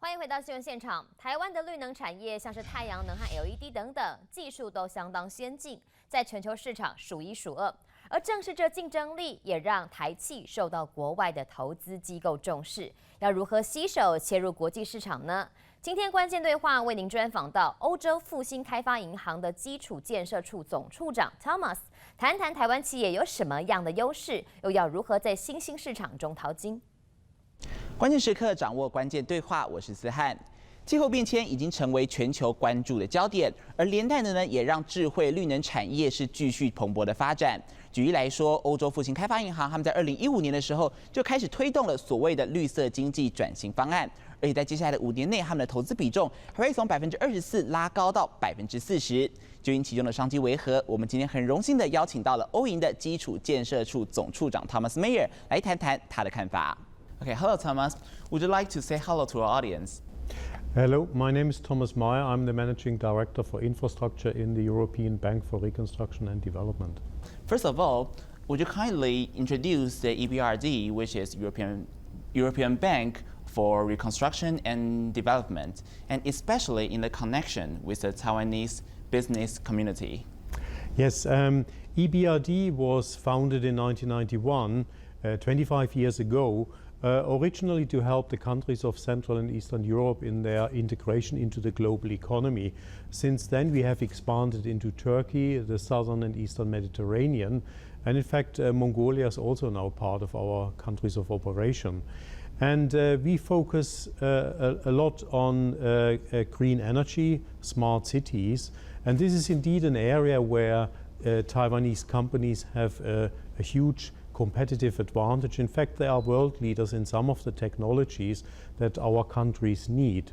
欢迎回到新闻现场。台湾的绿能产业，像是太阳能和 LED 等等，技术都相当先进，在全球市场数一数二。而正是这竞争力，也让台企受到国外的投资机构重视。要如何携手切入国际市场呢？今天关键对话为您专访到欧洲复兴开发银行的基础建设处总处长 Thomas， 谈谈台湾企业有什么样的优势，又要如何在新兴市场中淘金。关键时刻掌握关键对话，我是思翰。气候变迁已经成为全球关注的焦点，而连带的呢，也让智慧绿能产业是继续蓬勃的发展。举例来说，欧洲复兴开发银行他们在2015年的时候就开始推动了所谓的绿色经济转型方案，而且在接下来的5年内，他们的投资比重还会从24%拉高到40%。究竟其中的商机为何？我们今天很荣幸的邀请到了欧银的基础建设处总处长 Thomas 来谈谈他的看法。Okay, hello Thomas. Would you like to say hello to our audience? Hello, my name is Thomas Meyer. I'm the Managing Director for Infrastructure in the European Bank for Reconstruction and Development. First of all, would you kindly introduce the EBRD, which is European Bank for Reconstruction and Development, and especially in the connection with the Taiwanese business community? Yes, EBRD was founded in 1991, 25 years ago, originally to help the countries of Central and Eastern Europe in their integration into the global economy. Since then, we have expanded into Turkey, the southern and eastern Mediterranean, and in fact, Mongolia is also now part of our countries of operation. And we focus a lot on green energy, smart cities, and this is indeed an area where Taiwanese companies have a huge competitive advantage. In fact, they are world leaders in some of the technologies that our countries need.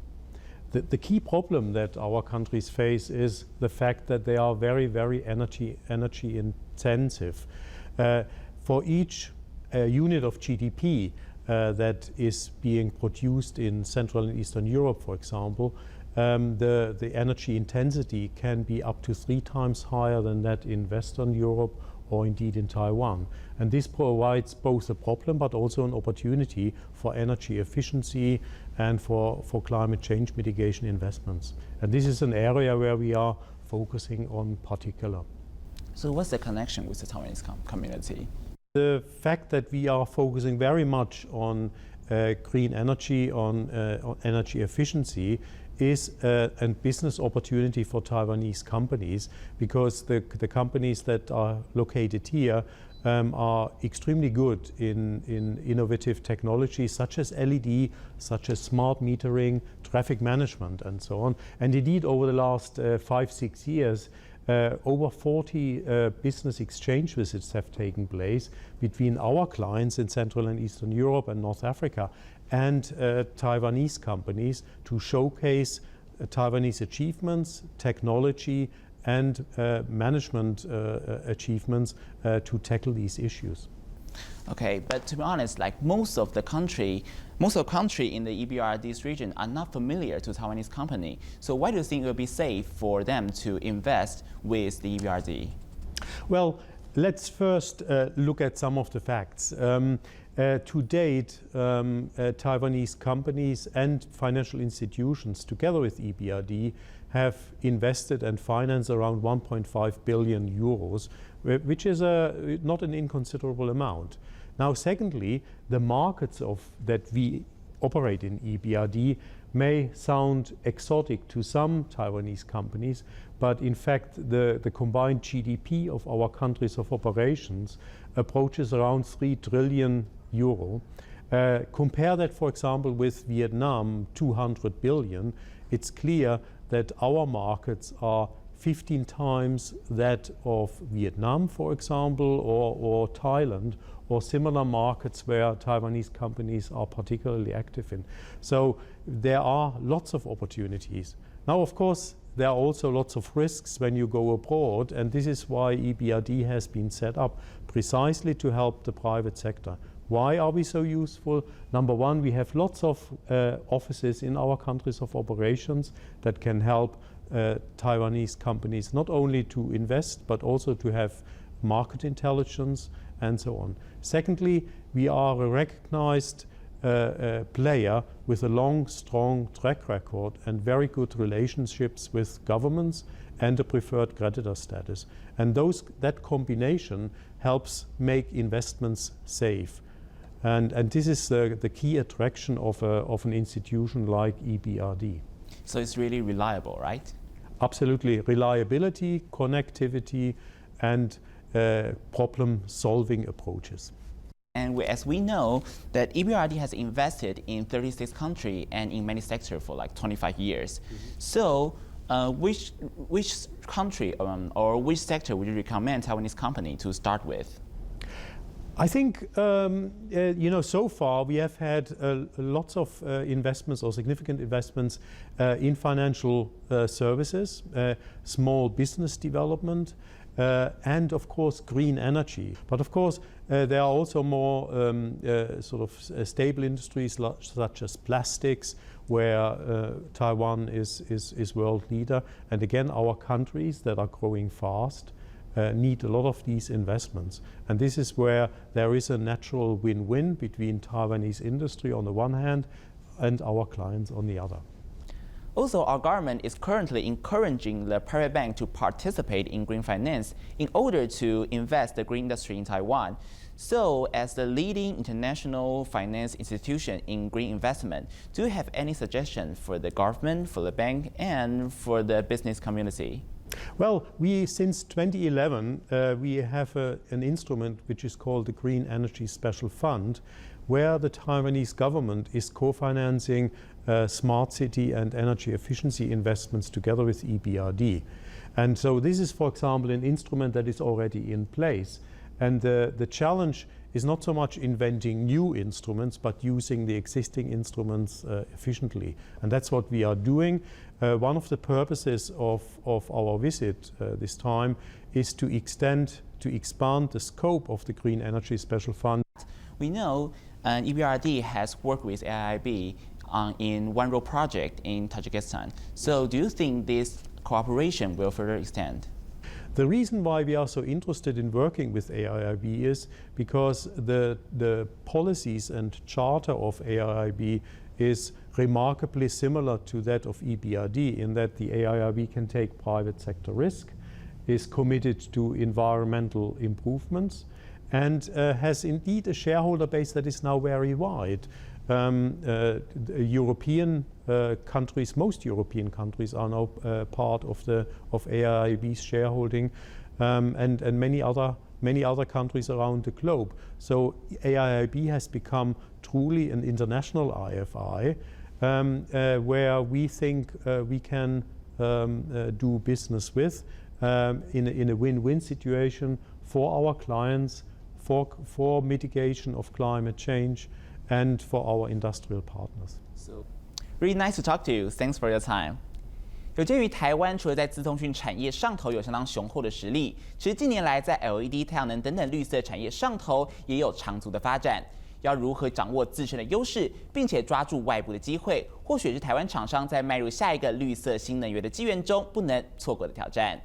The key problem that our countries face is the fact that they are very, very energy intensive. For each unit of GDP that is being produced in Central and Eastern Europe, for example, the energy intensity can be up to 3 times higher than that in Western Europe or indeed in Taiwan. And this provides both a problem but also an opportunity for energy efficiency and for climate change mitigation investments. And this is an area where we are focusing on particular. So what's the connection with the Taiwanese community? The fact that we are focusing very much on green energy, on energy efficiency, is a business opportunity for Taiwanese companies, because the companies that are located here are extremely good in innovative technologies such as LED, such as smart metering, traffic management, and so on. And indeed, over the last 5-6 years, over 40 business exchange visits have taken place between our clients in Central and Eastern Europe and North Africa and Taiwanese companies to showcase Taiwanese achievements, technology, and management achievements to tackle these issues. Okay, but to be honest, like most of the country in the EBRD's region are not familiar to Taiwanese company. So why do you think it would be safe for them to invest with the EBRD? Well, let's first look at some of the facts. To date, Taiwanese companies and financial institutions, together with EBRD, have invested and financed around 1.5 billion euros, which is not an inconsiderable amount. Now, secondly, the markets that we operate in EBRD may sound exotic to some Taiwanese companies, but in fact, the combined GDP of our countries of operations approaches around 3 trillion euro. Compare that, for example, with Vietnam, 200 billion. It's clear that our markets are 15 times that of Vietnam, for example, or Thailand, or similar markets where Taiwanese companies are particularly active in. So there are lots of opportunities. Now, of course, there are also lots of risks when you go abroad, and this is why EBRD has been set up precisely to help the private sector. Why are we so useful? Number one, we have lots of offices in our countries of operations that can help Taiwanese companies not only to invest, but also to have market intelligence and so on. Secondly, we are a recognized player with a long, strong track record and very good relationships with governments and a preferred creditor status. And that combination helps make investments safe. And this is the key attraction of an institution like EBRD. So it's really reliable, right? Absolutely. Reliability, connectivity, and problem-solving approaches. And as we know, that EBRD has invested in 36 countries and in many sectors for like 25 years. So which country or which sector would you recommend Taiwanese company to start with? I think, so far we have had lots of investments or significant investments in financial services, small business development, and of course green energy. But of course there are also more stable industries such as plastics, where Taiwan is world leader. And again, our countries that are growing fast need a lot of these investments. And this is where there is a natural win-win between Taiwanese industry on the one hand and our clients on the other. Also, our government is currently encouraging the private bank to participate in green finance in order to invest the green industry in Taiwan. So, as the leading international finance institution in green investment, do you have any suggestion for the government, for the bank, and for the business community? Well, since 2011, we have an instrument which is called the Green Energy Special Fund, where the Taiwanese government is co-financing smart city and energy efficiency investments together with EBRD. And so this is, for example, an instrument that is already in place. And the challenge is not so much inventing new instruments, but using the existing instruments efficiently. And that's what we are doing. One of the purposes of our visit this time is to expand the scope of the Green Energy Special Fund. We know EBRD has worked with AIIB in one road project in Tajikistan. So do you think this cooperation will further extend? The reason why we are so interested in working with AIIB is because the policies and charter of AIIB is remarkably similar to that of EBRD in that the AIIB can take private sector risk, is committed to environmental improvements, and has indeed a shareholder base that is now very wide. European countries, most European countries are now part of AIIB's shareholding, and many other countries around the globe. So AIIB has become truly an international IFI, where we think we can do business with in a win-win situation for our clients, for mitigation of climate change, and for our industrial partners. So, really nice to talk to you. Thanks for your time. 有鉴于台湾除了在资通讯产业上头有相当雄厚的实力，其实近年来在 LED、太阳能等等绿色产业上头也有长足的发展。要如何掌握自身的优势，并且抓住外部的机会，或许是台湾厂商在迈入下一个绿色新能源的机缘中不能错过的挑战。